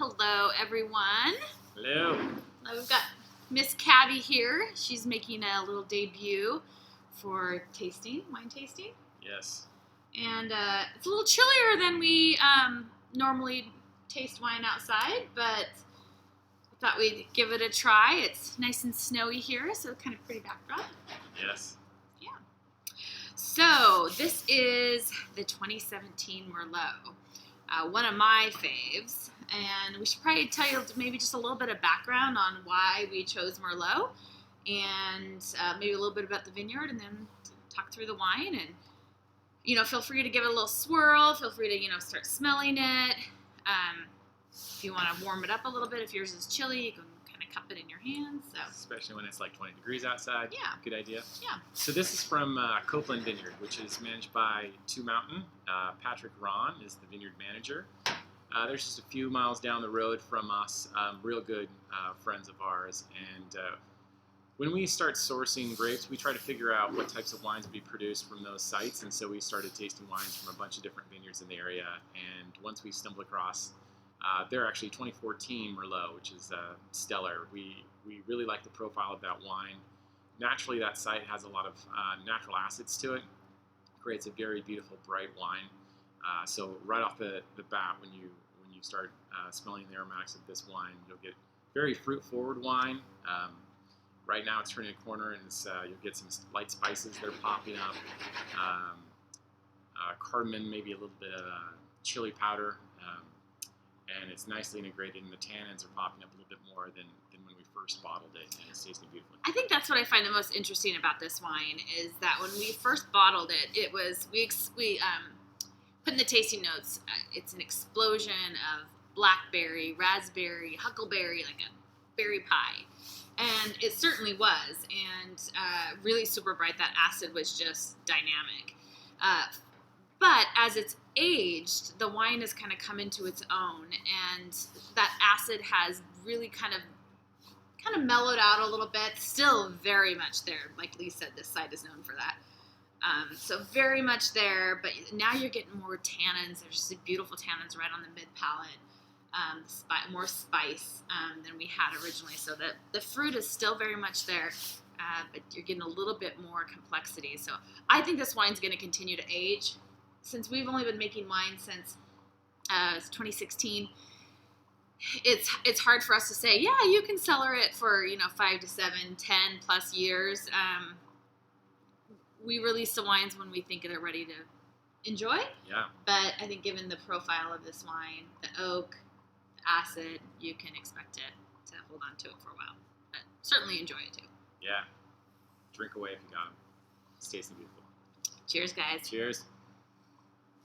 Hello, everyone. Hello. We've got Miss Cabby here. She's making a little debut for wine tasting. Yes. And it's a little chillier than we normally taste wine outside, but I thought we'd give it a try. It's nice and snowy here, so kind of pretty backdrop. Yes. Yeah. So this is the 2017 Merlot, one of my faves. And we should probably tell you maybe just a little bit of background on why we chose Merlot, and maybe a little bit about the vineyard, and then talk through the wine. And feel free to give it a little swirl. Feel free to start smelling it. If you want to warm it up a little bit, if yours is chilly, you can kind of cup it in your hands. So especially when it's like 20 degrees outside. Yeah. Good idea. Yeah. So this is from Copeland Vineyard, which is managed by Two Mountain. Patrick Ron is the vineyard manager. There's just a few miles down the road from us, real good friends of ours. And when we start sourcing grapes, we try to figure out what types of wines will be produced from those sites. And so we started tasting wines from a bunch of different vineyards in the area. And once we stumbled across they're actually 2014 Merlot, which is stellar. We really like the profile of that wine. Naturally, that site has a lot of natural acids to it. Creates a very beautiful, bright wine. So right off the bat, when you start smelling the aromatics of this wine, you'll get very fruit-forward wine. Right now, it's turning a corner, and you'll get some light spices that are popping up. Cardamom, maybe a little bit of chili powder. And it's nicely integrated, and the tannins are popping up a little bit more than when we first bottled it, and it's tasting beautifully. I think that's what I find the most interesting about this wine is that when we first bottled it, it was we put in the tasting notes. It's an explosion of blackberry, raspberry, huckleberry, like a berry pie, and it certainly was, and really super bright. That acid was just dynamic. But as it's aged, the wine has kind of come into its own, and that acid has really kind of mellowed out a little bit. Still very much there. Like Lee said, this site is known for that. So very much there, but now you're getting more tannins. There's just beautiful tannins right on the mid palate. More spice than we had originally. So the fruit is still very much there, but you're getting a little bit more complexity. So I think this wine's going to continue to age. Since we've only been making wine since 2016, it's hard for us to say, yeah, you can cellar it for 5 to 7, 10 plus years. We release the wines when we think they're ready to enjoy. Yeah. But I think given the profile of this wine, the oak, the acid, you can expect it to hold on to it for a while. But certainly enjoy it too. Yeah. Drink away if you got them. It's tasting beautiful. Cheers, guys. Cheers.